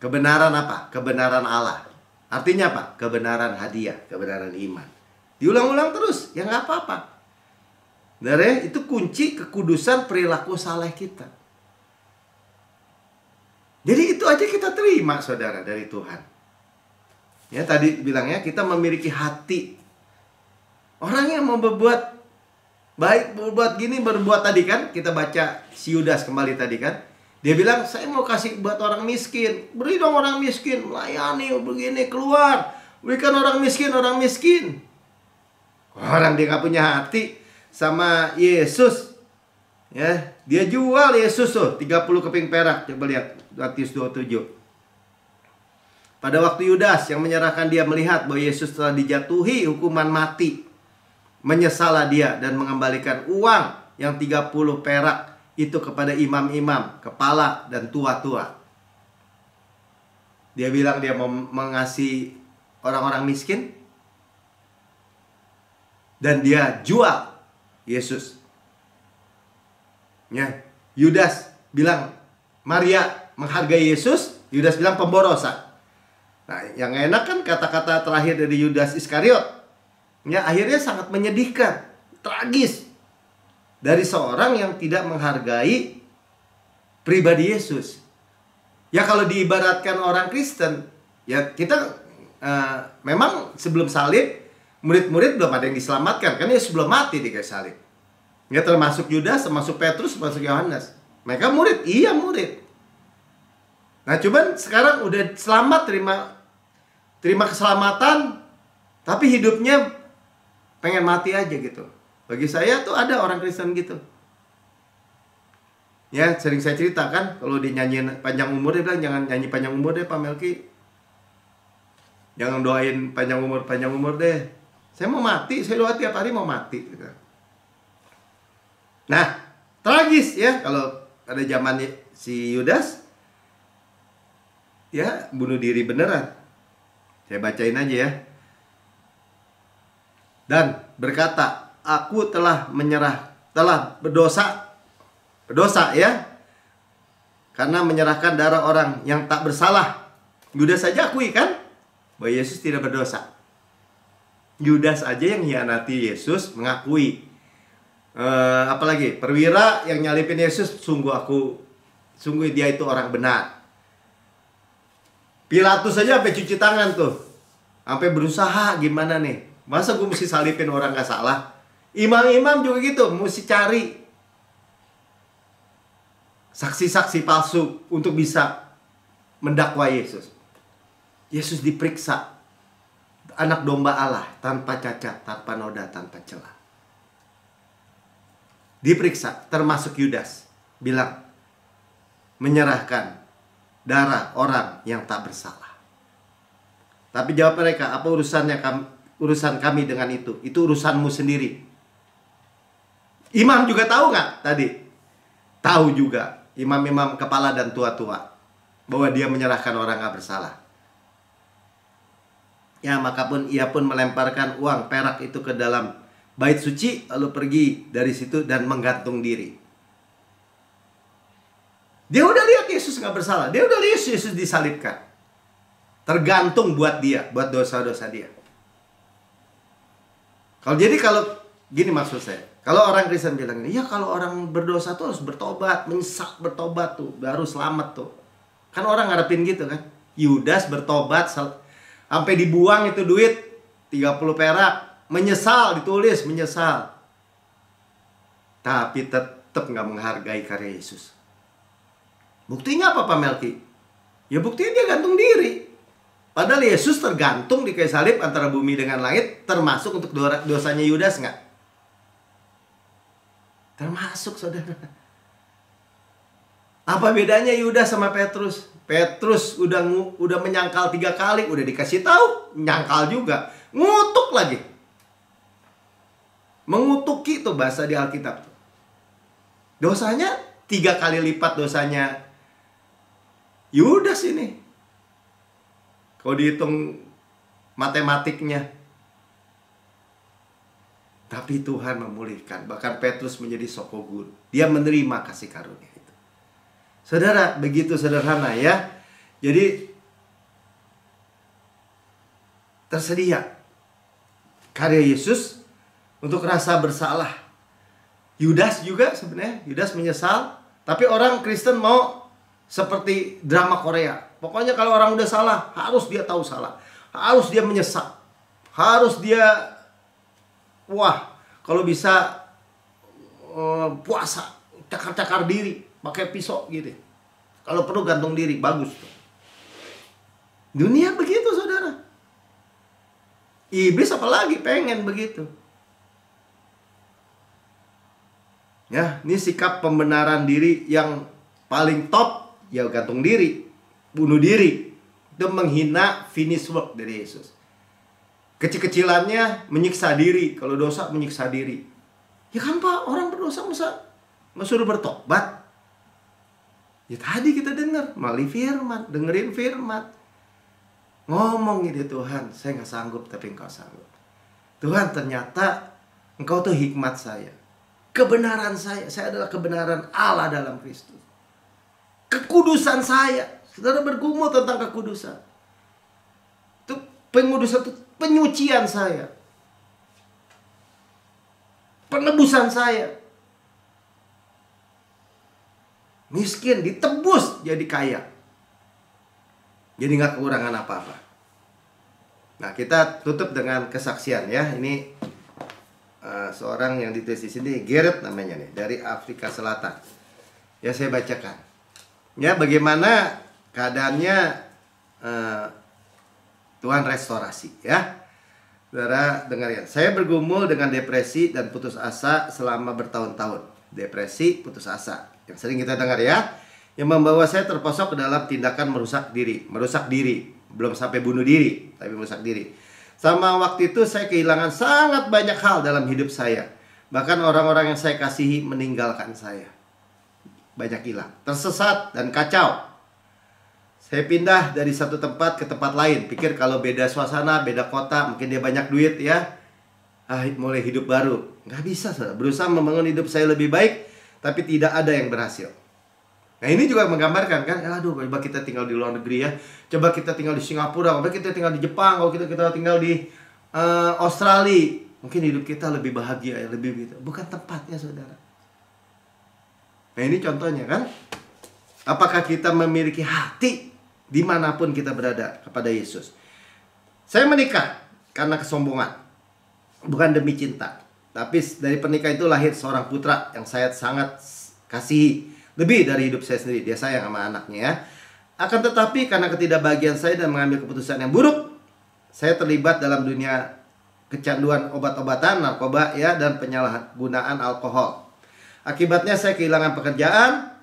Kebenaran apa? Kebenaran Allah. Artinya apa? Kebenaran hadiah, kebenaran iman. Diulang-ulang terus, ya nggak apa-apa. Dari itu kunci kekudusan perilaku saleh kita. Jadi itu aja kita terima, saudara, dari Tuhan. Ya, tadi bilangnya kita memiliki hati. Orang yang mau berbuat baik, berbuat gini, berbuat tadi kan, kita baca si Yudas kembali tadi kan. Dia bilang, saya mau kasih buat orang miskin. Beri dong orang miskin, melayani, begini, keluar. Berikan orang miskin, orang miskin. Orang dia gak punya hati sama Yesus. Ya, dia jual Yesus tuh 30 keping perak. Coba lihat Matius 27. Pada waktu Yudas yang menyerahkan dia melihat bahwa Yesus telah dijatuhi hukuman mati, menyesallah dia dan mengembalikan uang yang 30 perak itu kepada imam-imam, kepala dan tua-tua. Dia bilang dia mau mengasihi orang-orang miskin, dan dia jual Yesus. Ya, Yudas bilang Maria menghargai Yesus, Yudas bilang pemborosan. Nah, yang enak kan kata-kata terakhir dari Yudas Iskariot. Ya, akhirnya sangat menyedihkan, tragis. Dari seorang yang tidak menghargai pribadi Yesus. Ya, kalau diibaratkan orang Kristen, ya kita memang sebelum salib murid-murid belum ada yang diselamatkan, kan Yesus belum mati di kayu salib. Ya, termasuk Yudas, termasuk Petrus, termasuk Yohanes. Mereka murid, iya murid. Nah, cuman sekarang udah selamat, terima keselamatan, tapi hidupnya pengen mati aja gitu. Bagi saya tuh ada orang Kristen gitu. Ya, sering saya ceritakan, kalau dinyanyiin panjang umur, dia bilang jangan nyanyi panjang umur deh Pak Melki. Jangan doain panjang umur deh. Saya mau mati, saya doa tiap hari mau mati. Nah, tragis ya kalau ada zaman si Yudas, ya bunuh diri beneran. Saya bacain aja ya. Dan berkata, aku telah berdosa ya, karena menyerahkan darah orang yang tak bersalah. Yudas saja akui kan bahwa Yesus tidak berdosa. Yudas aja yang hianati Yesus mengakui. Apalagi perwira yang nyalipin Yesus, sungguh dia itu orang benar. Pilatus saja sampai cuci tangan tuh, sampai berusaha gimana nih, masa gue mesti salipin orang gak salah. Imam-imam juga gitu, mesti cari saksi-saksi palsu untuk bisa mendakwa Yesus. Yesus diperiksa, anak domba Allah, tanpa cacat, tanpa noda, tanpa celah. Diperiksa, termasuk Yudas, bilang menyerahkan darah orang yang tak bersalah. Tapi jawab mereka, apa urusan kami dengan itu? Itu urusanmu sendiri. Imam juga tahu nggak tadi? Tahu juga, imam-imam kepala dan tua-tua, bahwa dia menyerahkan orang nggak bersalah. Ya, maka ia pun melemparkan uang perak itu ke dalam bait suci, lalu pergi dari situ dan menggantung diri. Dia udah lihat Yesus nggak bersalah, dia udah lihat Yesus disalibkan, tergantung buat dia, buat dosa-dosa dia. Kalau gini maksud saya, kalau orang Kristen bilang ini, ya kalau orang berdosa tuh harus bertobat, menyesal bertobat tuh, baru selamat tuh. Kan orang ngarepin gitu kan. Yudas bertobat sampai dibuang itu duit 30 perak, menyesal, ditulis menyesal. Tapi tetap nggak menghargai karya Yesus. Buktinya apa Pak Melki? Ya buktinya dia gantung diri. Padahal Yesus tergantung di kayu salib antara bumi dengan langit, termasuk untuk dosanya Yudas nggak? Termasuk, saudara. Apa bedanya Yudas sama Petrus? Petrus udah menyangkal 3 kali, udah dikasih tahu, nyangkal juga, ngutuk lagi. Mengutuki itu bahasa di Alkitab. Dosanya 3 kali lipat dosanya Yudas ini. Kalau dihitung matematiknya. Tapi Tuhan memulihkan. Bahkan Petrus menjadi sokoguru. Dia menerima kasih karunia itu. Saudara, begitu sederhana ya. Jadi tersedia karya Yesus untuk rasa bersalah. Yudas juga sebenarnya, Yudas menyesal. Tapi orang Kristen mau seperti drama Korea. Pokoknya kalau orang udah salah, harus dia tahu salah. Harus dia menyesal. Harus dia, kalau bisa puasa, cakar-cakar diri, pakai pisau gitu. Kalau perlu gantung diri, bagus. Dunia begitu, saudara. Iblis apalagi pengen begitu. Ya, ini sikap pembenaran diri yang paling top, ya gantung diri, bunuh diri. Itu menghina finish work dari Yesus. Kecil-kecilannya menyiksa diri. Kalau dosa menyiksa diri. Ya kan Pak, orang berdosa masa suruh bertobat? Ya tadi kita dengar melalui firman, dengerin firman. Ngomong ini, Tuhan, saya nggak sanggup tapi Engkau sanggup. Tuhan, ternyata Engkau tuh hikmat saya. Kebenaran saya adalah kebenaran Allah dalam Kristus. Kekudusan saya. Saudara bergumul tentang kekudusan. Itu pengudusan, itu penyucian saya. Penebusan saya. Miskin ditebus jadi kaya. Jadi nggak kekurangan apa-apa. Nah, kita tutup dengan kesaksian ya. Ini seorang yang ditulis di sini, Garrett namanya nih, dari Afrika Selatan. Ya, saya bacakan. Ya, bagaimana keadaannya Tuhan restorasi ya. Saudara dengar ya. Saya bergumul dengan depresi dan putus asa selama bertahun-tahun. Depresi, putus asa. Yang sering kita dengar ya. Yang membawa saya terposok ke dalam tindakan merusak diri. Merusak diri. Belum sampai bunuh diri, tapi merusak diri. Sama waktu itu saya kehilangan sangat banyak hal dalam hidup saya. Bahkan orang-orang yang saya kasihi meninggalkan saya. Banyak hilang. Tersesat dan kacau. Saya pindah dari satu tempat ke tempat lain. Pikir kalau beda suasana, beda kota, mungkin dia banyak duit ya. Mulai hidup baru. Nggak bisa, saudara. Berusaha membangun hidup saya lebih baik, tapi tidak ada yang berhasil. Nah, ini juga menggambarkan kan, aduh, coba kita tinggal di luar negeri ya. Coba kita tinggal di Singapura, coba kita tinggal di Jepang, kalau kita tinggal di Australia. Mungkin hidup kita lebih bahagia ya, lebih gitu. Bukan tempatnya, saudara. Nah, ini contohnya kan. Apakah kita memiliki hati dimanapun kita berada kepada Yesus? Saya menikah karena kesombongan, bukan demi cinta. Tapi dari pernikahan itu lahir seorang putra yang saya sangat kasihi. Lebih dari hidup saya sendiri. Dia sayang sama anaknya ya. Akan tetapi karena ketidakbahagiaan saya dan mengambil keputusan yang buruk, saya terlibat dalam dunia kecanduan obat-obatan, narkoba ya, dan penyalahgunaan alkohol. Akibatnya saya kehilangan pekerjaan,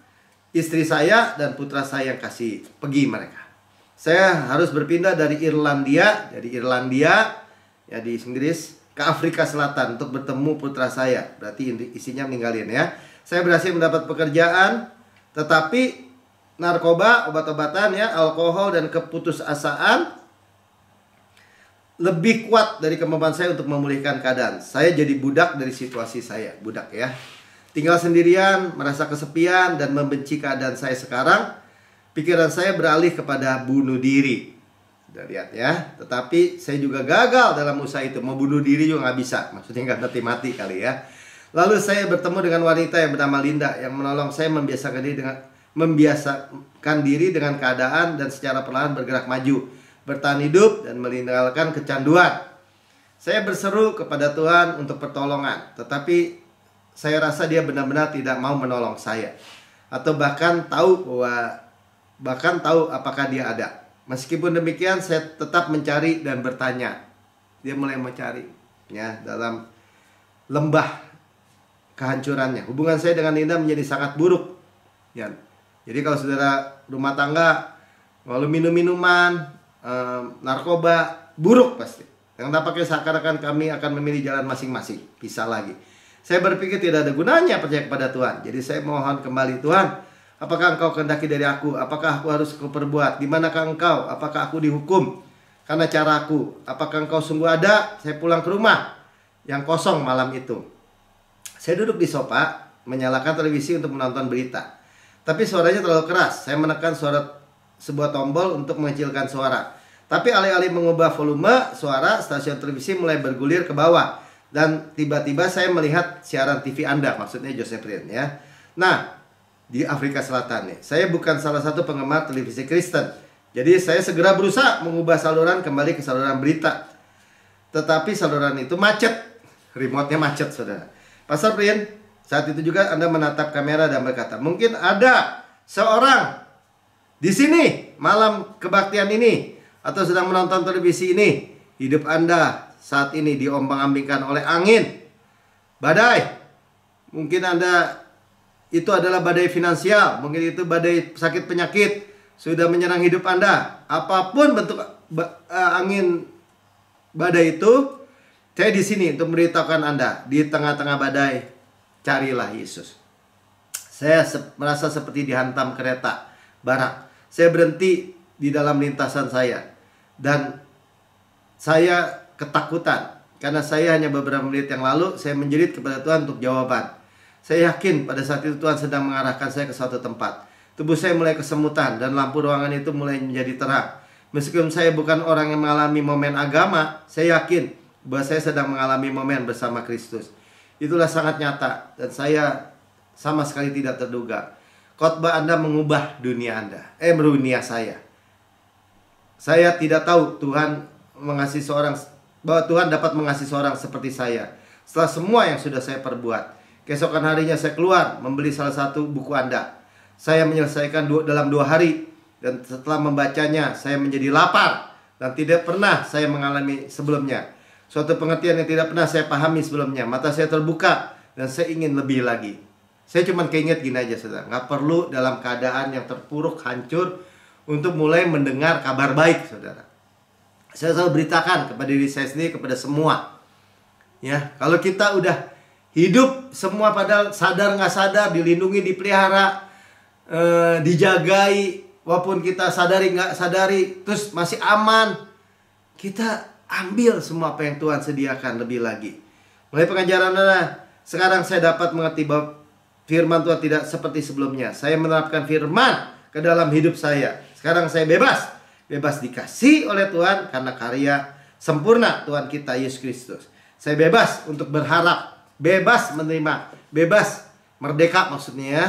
istri saya dan putra saya yang kasih pergi mereka. Saya harus berpindah dari Irlandia ya di Inggris ke Afrika Selatan untuk bertemu putra saya. Berarti isinya meninggalin ya. Saya berhasil mendapat pekerjaan, tetapi narkoba, obat-obatan ya, alkohol dan keputusasaan lebih kuat dari kemampuan saya untuk memulihkan keadaan. Saya jadi budak dari situasi saya, budak ya. Tinggal sendirian, merasa kesepian dan membenci keadaan saya sekarang. Pikiran saya beralih kepada bunuh diri. Sudah lihat ya. Tetapi saya juga gagal dalam usaha itu. Mau bunuh diri juga nggak bisa. Maksudnya nggak mati-mati kali ya. Lalu saya bertemu dengan wanita yang bernama Linda yang menolong saya membiasakan diri dengan keadaan dan secara perlahan bergerak maju, bertahan hidup dan meninggalkan kecanduan. Saya berseru kepada Tuhan untuk pertolongan, tetapi saya rasa dia benar-benar tidak mau menolong saya, atau bahkan tahu apakah dia ada. Meskipun demikian saya tetap mencari dan bertanya. Dia mulai mencari ya dalam lembah kehancurannya. Hubungan saya dengan Linda menjadi sangat buruk ya. Jadi kalau saudara rumah tangga lalu minum-minuman, narkoba, buruk pasti. Yang tampaknya seakan-akan kami akan memilih jalan masing-masing, pisah lagi. Saya berpikir tidak ada gunanya percaya kepada Tuhan. Jadi saya mohon kembali, Tuhan, apakah Engkau kehendaki dari aku? Apakah aku harus perbuat? Di manakah Engkau? Apakah aku dihukum karena caraku? Apakah Engkau sungguh ada? Saya pulang ke rumah yang kosong malam itu. Saya duduk di sofa, menyalakan televisi untuk menonton berita. Tapi suaranya terlalu keras. Saya menekan sebuah tombol untuk mengecilkan suara. Tapi alih-alih mengubah volume suara, stasiun televisi mulai bergulir ke bawah. Dan tiba-tiba saya melihat siaran TV Anda, maksudnya Joseph Rien ya. Nah, di Afrika Selatan nih. Saya bukan salah satu penggemar televisi Kristen. Jadi saya segera berusaha mengubah saluran kembali ke saluran berita. Tetapi saluran itu macet. Remote-nya macet, saudara. Pastor Rien, saat itu juga Anda menatap kamera dan berkata, mungkin ada seorang di sini malam kebaktian ini atau sedang menonton televisi ini. Hidup Anda saat ini diombang-ambingkan oleh angin, badai. Mungkin Anda itu adalah badai finansial, mungkin itu badai sakit penyakit sudah menyerang hidup Anda. Apapun bentuk angin badai itu, saya di sini untuk memberitahukan Anda, di tengah-tengah badai, carilah Yesus. Saya merasa seperti dihantam kereta barak. Saya berhenti di dalam lintasan saya dan saya ketakutan karena saya hanya beberapa menit yang lalu saya menjerit kepada Tuhan untuk jawaban. Saya yakin pada saat itu Tuhan sedang mengarahkan saya ke suatu tempat. Tubuh saya mulai kesemutan dan lampu ruangan itu mulai menjadi terang. Meskipun saya bukan orang yang mengalami momen agama, saya yakin bahwa saya sedang mengalami momen bersama Kristus. Itulah sangat nyata dan saya sama sekali tidak terduga. Khotbah Anda mengubah dunia Anda, dunia saya. Saya tidak tahu Tuhan mengasihi bahwa Tuhan dapat mengasihi seorang seperti saya. Setelah semua yang sudah saya perbuat, keesokan harinya saya keluar membeli salah satu buku Anda. Saya menyelesaikan dalam 2 hari. Dan setelah membacanya, saya menjadi lapar dan tidak pernah saya mengalami sebelumnya. Suatu pengertian yang tidak pernah saya pahami sebelumnya. Mata saya terbuka dan saya ingin lebih lagi. Saya cuma keinget gini aja, saudara. Nggak perlu dalam keadaan yang terpuruk, hancur, untuk mulai mendengar kabar baik, saudara. Saya selalu beritakan kepada diri saya sendiri, kepada semua. Ya, kalau kita udah hidup semua padahal sadar nggak sadar, dilindungi, dipelihara, dijagai, walaupun kita sadari nggak sadari, terus masih aman, kita ambil semua apa yang Tuhan sediakan lebih lagi. Mulai pengajaran Anda, sekarang saya dapat mengerti bahwa firman Tuhan tidak seperti sebelumnya. Saya menerapkan firman ke dalam hidup saya. Sekarang saya bebas. Bebas dikasih oleh Tuhan karena karya sempurna Tuhan kita Yesus Kristus. Saya bebas untuk berharap, bebas menerima, bebas merdeka maksudnya ya,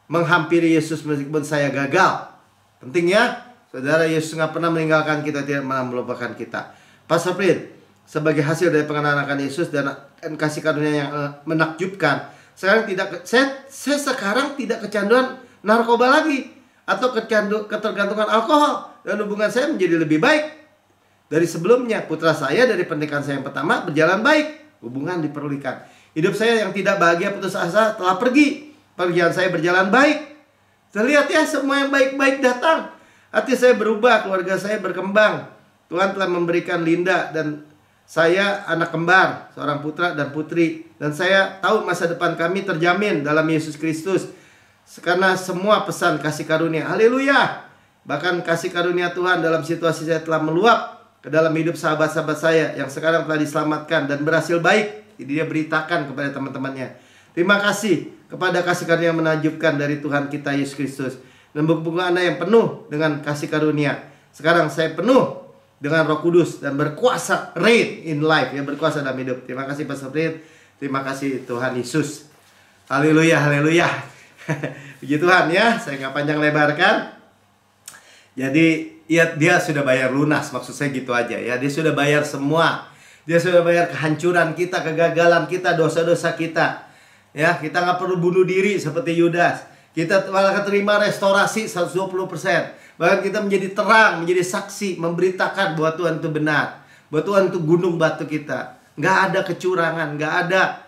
menghampiri Yesus meskipun saya gagal. Pentingnya, saudara, Yesus nggak pernah meninggalkan kita, tidak pernah melupakan kita. Pastor Prin, sebagai hasil dari pengenalan akan Yesus dan kasih karunia yang menakjubkan, saya sekarang tidak kecanduan narkoba lagi atau ketergantungan alkohol, dan hubungan saya menjadi lebih baik dari sebelumnya. Putra saya dari pernikahan saya yang pertama berjalan baik, hubungan diperlukan. Hidup saya yang tidak bahagia putus asa telah pergi, pekerjaan saya berjalan baik. Terlihat ya, semua yang baik-baik datang. Hati saya berubah, keluarga saya berkembang. Tuhan telah memberikan Linda dan saya anak kembar, seorang putra dan putri. Dan saya tahu masa depan kami terjamin dalam Yesus Kristus, karena semua pesan kasih karunia. Haleluya. Bahkan kasih karunia Tuhan dalam situasi saya telah meluap ke dalam hidup sahabat-sahabat saya yang sekarang telah diselamatkan dan berhasil baik. Jadi dia beritakan kepada teman-temannya. Terima kasih kepada kasih karunia yang menakjubkan dari Tuhan kita Yesus Kristus. Dan hubungan Anda yang penuh dengan kasih karunia. Sekarang saya penuh dengan Roh Kudus dan berkuasa, reign in life, ya, berkuasa dalam hidup. Terima kasih Pastor Prin. Terima kasih Tuhan Yesus. Haleluya, haleluya. Puji Tuhan ya, saya nggak panjang lebarkan. Jadi ya, dia sudah bayar lunas, maksud saya gitu aja ya. Dia sudah bayar semua. Dia sudah bayar kehancuran kita, kegagalan kita, dosa-dosa kita. Ya, kita nggak perlu bunuh diri seperti Yudas. Kita malah terima restorasi 120%. Bahkan kita menjadi terang, menjadi saksi, memberitakan bahwa Tuhan itu benar, bahwa Tuhan itu gunung batu kita. Nggak ada kecurangan, nggak ada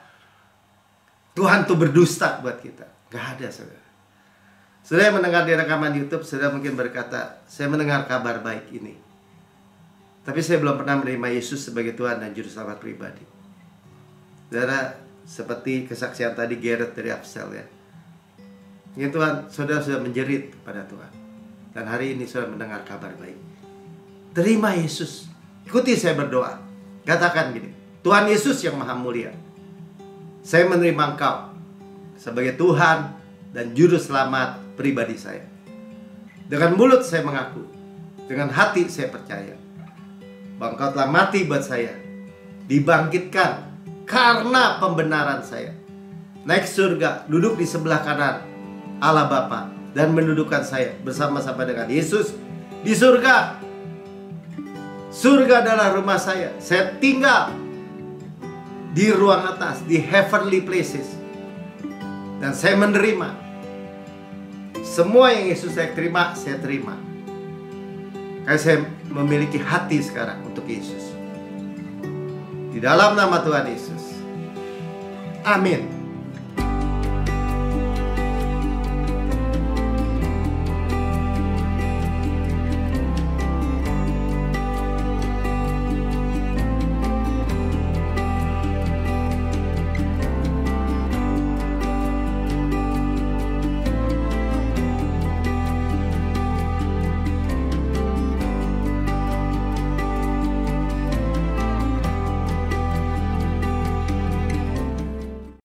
Tuhan itu berdusta buat kita. Nggak ada, saudara. Saudara yang mendengar di rekaman YouTube, saudara mungkin berkata, saya mendengar kabar baik ini, tapi saya belum pernah menerima Yesus sebagai Tuhan dan Juru Selamat pribadi. Saudara, seperti kesaksian tadi Garrett dari Upsell ya. Ini Tuhan, saudara sudah menjerit kepada Tuhan. Dan hari ini saudara mendengar kabar baik. Terima Yesus. Ikuti saya berdoa. Katakan gini, Tuhan Yesus yang maha mulia, saya menerima Engkau sebagai Tuhan dan Juru Selamat pribadi saya. Dengan mulut saya mengaku, dengan hati saya percaya bahwa Engkau telah mati buat saya, dibangkitkan karena pembenaran saya, naik surga, duduk di sebelah kanan Allah Bapa, dan mendudukkan saya bersama-sama dengan Yesus di surga. Surga adalah rumah saya. Saya tinggal di ruang atas, di heavenly places. Dan saya menerima semua yang Yesus saya terima, saya terima. Karena saya memiliki hati sekarang untuk Yesus. Di dalam nama Tuhan Yesus. Amin.